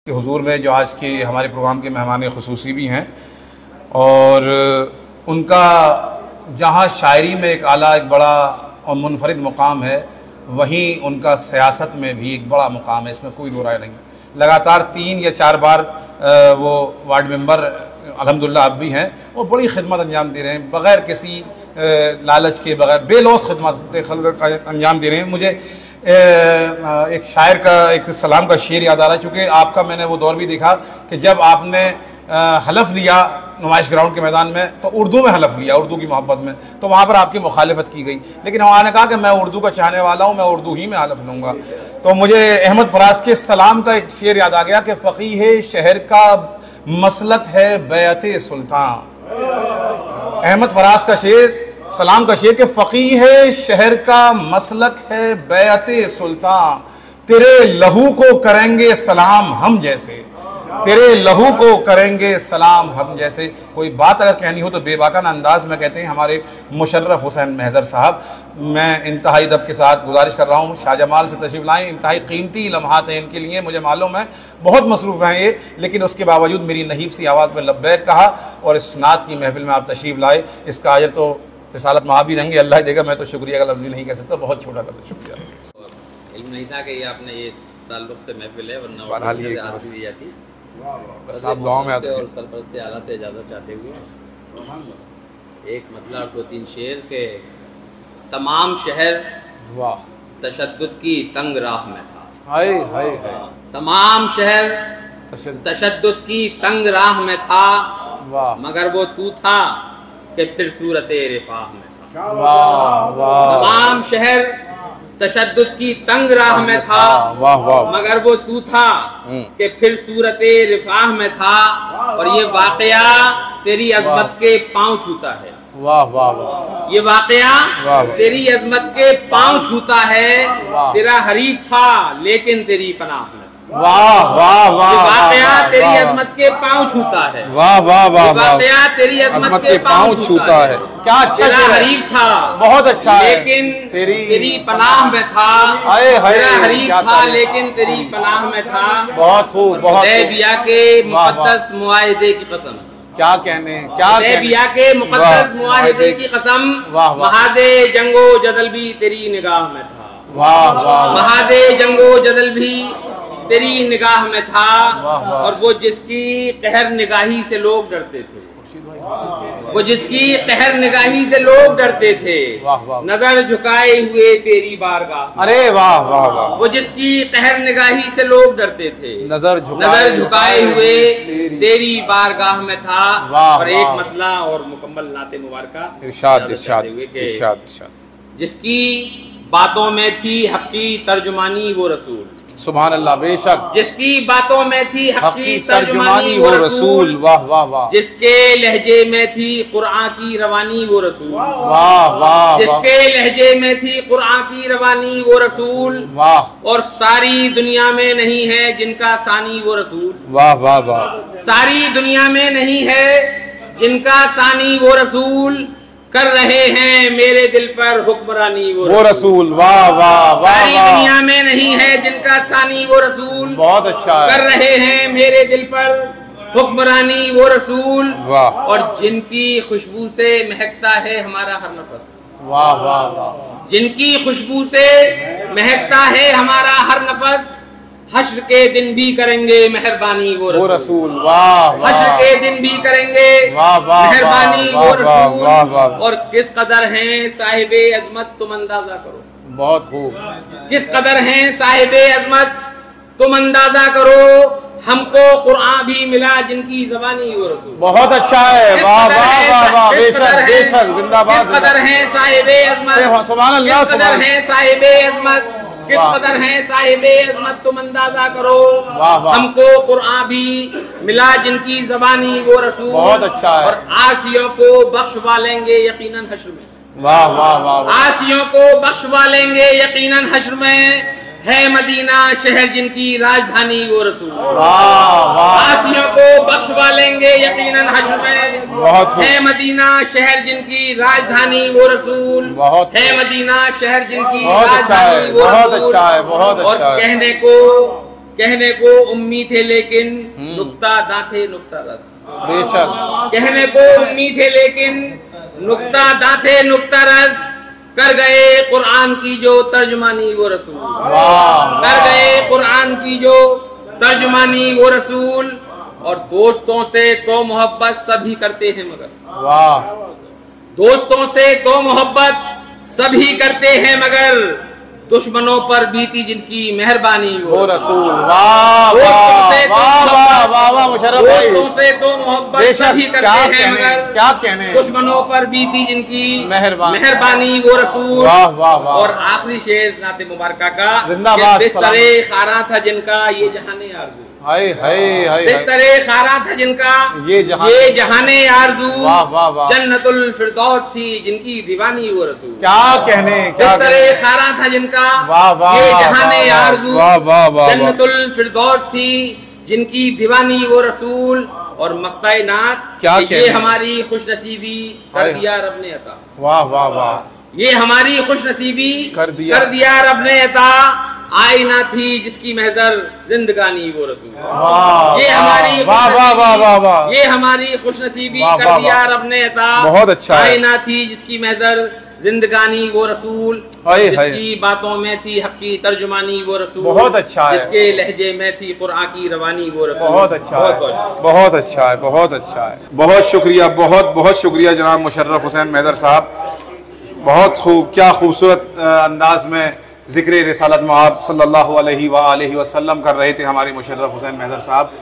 हुजूर में जो आज के हमारे प्रोग्राम के मेहमान ख़ुसूसी भी हैं और उनका जहाँ शायरी में एक आला एक बड़ा और मुनफरिद मुकाम है, वहीं उनका सियासत में भी एक बड़ा मुकाम है, इसमें कोई दो राय नहीं। लगातार 3 या 4 बार वो वार्ड मेंबर अल्हम्दुलिल्लाह अब भी हैं, वो बड़ी खिदमत अंजाम दे रहे हैं, बग़ैर किसी लालच के, बग़ैर बेलौस खिदमत अंजाम दे रहे हैं। मुझे एक शायर का एक सलाम का शेर याद आ रहा है, चूँकि आपका मैंने वो दौर भी देखा कि जब आपने हलफ लिया नुमाइश ग्राउंड के मैदान में तो उर्दू में हलफ लिया, उर्दू की मोहब्बत में, तो वहाँ पर आपकी मुखालिफत की गई, लेकिन हमारे कहा कि मैं उर्दू का चाहने वाला हूँ, मैं उर्दू ही में हलफ लूँगा। तो मुझे अहमद फराज के सलाम का एक शेर याद आ गया कि फ़क़ीह शहर का मसलक है बैअत सुल्तान। अहमद फराज का शेर, सलाम का शेर के फ़क़ीह शहर का मसलक है बैअत सुल्तान, तेरे लहू को करेंगे सलाम हम जैसे, तेरे लहू को करेंगे सलाम हम जैसे। कोई बात अगर कहनी हो तो बेबाकाना अंदाज में कहते हैं हमारे मुशर्रफ हुसैन महज़र साहब। मैं इंतहाई दब के साथ गुजारिश कर रहा हूँ शाहजमाल से तशरीफ़ लाएँ, इंतहाई कीमती लम्हात हैं इनके लिए, मुझे मालूम है बहुत मसरूफ़ हैं ये, लेकिन उसके बावजूद मेरी नहीब सी आवाज़ में लब्बैक कहा और इस नात की महफिल में आप तशरीफ़ लाए, इसका अजर तो रिसालत में आप भी देंगे, अल्लाह देगा। मैं तो शुक्रिया का लफ्ज़ भी नहीं कह सकता, बहुत छोटा लफ्ज़ शुक्रिया। इल्म नहीं था कि ये आपने ये ताल्लुक़ से महफिल है, वरना दी जाती। बस आप दुआ में आते हैं। और सरपरस्ते आला से इजाज़त चाहते हुए एक मतलब 2-3 शेर के। तमाम शहर तशद्दुद की तंग राह में था, हाय हाय, तमाम शहर तशद्दुद की तंग राह में था, मगर वो तू था कि फिर सूरत रिफाह में था। तमाम शहर तशद्दुद की तंग राह में था, मगर वो तू था कि फिर सूरत रिफाह में था, और ये वाकया तेरी अजमत के पाँव छूता है। वाह वाह वाह, ये वाकया तेरी अजमत के पाँव छूता है, तेरा हरीफ था लेकिन तेरी पनाह में। वाह वाह वाह, ये वाकया तेरी अजमत के पाँव छूता है। वाह वाह वाह, वाकया तेरी अजमत के पाँव छूता है। क्या अच्छा, तेरा हरीफ था बहुत अच्छा, लेकिन तेरी पनाह में था। तेरा हरीफ था लेकिन तेरी पनाह में था। बहुत खूब, बहुत हुदैबिया के मुक़द्दस मुआहिदे की कसम, क्या कहने, क्या हुदैबिया के मुक़द्दस मुआहिदे की कसम, महाज़े जंगो जदल भी तेरी निगाह में था। वाह वाह, महाज़े जंगो जदल भी तेरी निगाह में था, और वो जिसकी कहर निगाही से लोग डरते थे, वो जिसकी कहर निगाही से लोग डरते थे, नजर झुकाए हुए तेरी बारगाह। अरे वाह वाह वाह, वो जिसकी कहर निगाही से लोग डरते थे, नजर झुकाए हुए तेरी बारगाह में था। और एक मतला और मुकम्मल नाते मुबारका इरशाद इरशाद इरशाद इरशाद। जिसकी बातों में थी हक़ी तर्जुमानी वो रसूल, सुभान अल्लाह, बेशक जिसकी बातों में थी हक़ी तर्जुमानी वो रसूल। वाह वाह वाह, जिसके लहजे में थी कुरान की रवानी वो रसूल। वाह वाह, जिसके लहजे में थी कुरान की रवानी वो रसूल। वाह, और सारी दुनिया में नहीं है जिनका सानी वो रसूल। वाह वाह वाह, सारी दुनिया में नहीं है जिनका सानी वो रसूल, कर रहे हैं मेरे दिल पर हुक्मरानी वो रसूल। वाह वाह वाह, सारी दुनिया में नहीं है जिनका सानी वो रसूल, बहुत अच्छा है। कर रहे हैं मेरे दिल पर हुक्मरानी वो रसूल। वाह, और जिनकी खुशबू से महकता है हमारा हर नफस। वाह वाह वाह, जिनकी खुशबू से महकता है हमारा हर नफस, हश्र के दिन भी करेंगे मेहरबानी वो रसूल। वाह, हश्र के दिन भी करेंगे मेहरबानी वो रसूल। और किस कदर हैं साहिबे अजमत तुम अंदाजा करो, बहुत खूब, किस कदर हैं साहिबे अजमत तुम अंदाजा करो, हमको कुरान भी मिला जिनकी ज़बानी वो रसूल। बहुत अच्छा है, वाह वाह वाह वाह, बेशक बेशक, जिंदाबाद। किस कदर हैं साहिबे अजमत, सुभान अल्लाह, किस कदर हैं साहिबे अजमत, किस कदर हैं साहिबे अज़मत तुम अंदाजा करो, हमको कुरान भी मिला जिनकी ज़बानी वो रसूल। बहुत अच्छा है। और आसियों को बख्शवा लेंगे यकीनन हश्र में। वाह वाह वाह, आसियों को बख्शवा लेंगे यकीनन हश्र में, है मदीना शहर जिनकी राजधानी वो रसूल। आसियों को बख्शवा लेंगे यकीनन हश्र में, है मदीना शहर जिनकी राजधानी वो रसूल। है मदीना शहर जिनकी राजधानी वो रसूल। और कहने को उम्मी थे लेकिन नुक्ता दां थे नुक्ता रस। बेशक। कहने को उम्मी थे लेकिन नुक्ता दां थे नुक्ता रस। कर गए कुरान की जो तर्जुमानी वो रसूल। कर गए कुरान की जो तर्जुमानी वो रसूल। और दोस्तों से तो मोहब्बत सभी करते हैं मगर। वाह। दोस्तों से तो मोहब्बत सभी करते हैं मगर दुश्मनों पर बीती जिनकी मेहरबानी वो रसूल। वाह वाह वाह वाह मुशर्रफ भाई। दोस्तों से तो मोहब्बत सभी करते हैं मगर क्या कहने दुश्मनों पर बीती जिनकी मेहरबानी वो रसूल। वाह वाह वाह। और आखिरी शेर नाते मुबारका का, जिंदाबाद। बिस्तरे खारा था जिनका ये जहाने आरज़ू। हाय हाय हाय। बिस्तरे खारा था जिनका ये जहाने आरज़ू। वाह वाह वाह। जन्नतुल फिरदौस थी जिनकी दीवानी वो रसूल। क्या कहने। बिस्तरे खारा था जिनका वाह वाह ये जहाने आरज़ू। वाह वाह वाह। जन्नतुल फिरदौस थी जिनकी दीवानी वो रसूल। और मक्ताए नात क्या ये हमारी खुशनसीबी कर दिया रब ने अता। वाह वाह वाह। ये हमारी खुशनसीबी कर दिया रब ने अता। आईना थी जिसकी महजर जिंदगानी वो रसूल। ये हमारी ये हमारी खुशनसीबी कर दिया रब ने अता। बहुत अच्छा। आईना थी जिसकी महजर जिंदगानी वो रसूल। जिसकी बातों में थी हक़ी तर्जुमानी वो रसूल। बहुत अच्छा है। जिसके लहजे में थी कुरान की रवानी वो रसूल। बहुत अच्छा है। बहुत अच्छा है। बहुत अच्छा है। बहुत शुक्रिया। बहुत बहुत शुक्रिया जनाब मुशर्रफ हुसैन मैदर साहब। बहुत खूब। क्या खूबसूरत अंदाज में ज़िक्र रिसालत मआब सल्लल्लाहु अलैहि वसल्लम कर रहे थे हमारे मुशर्रफ हुसैन मैदर साहब।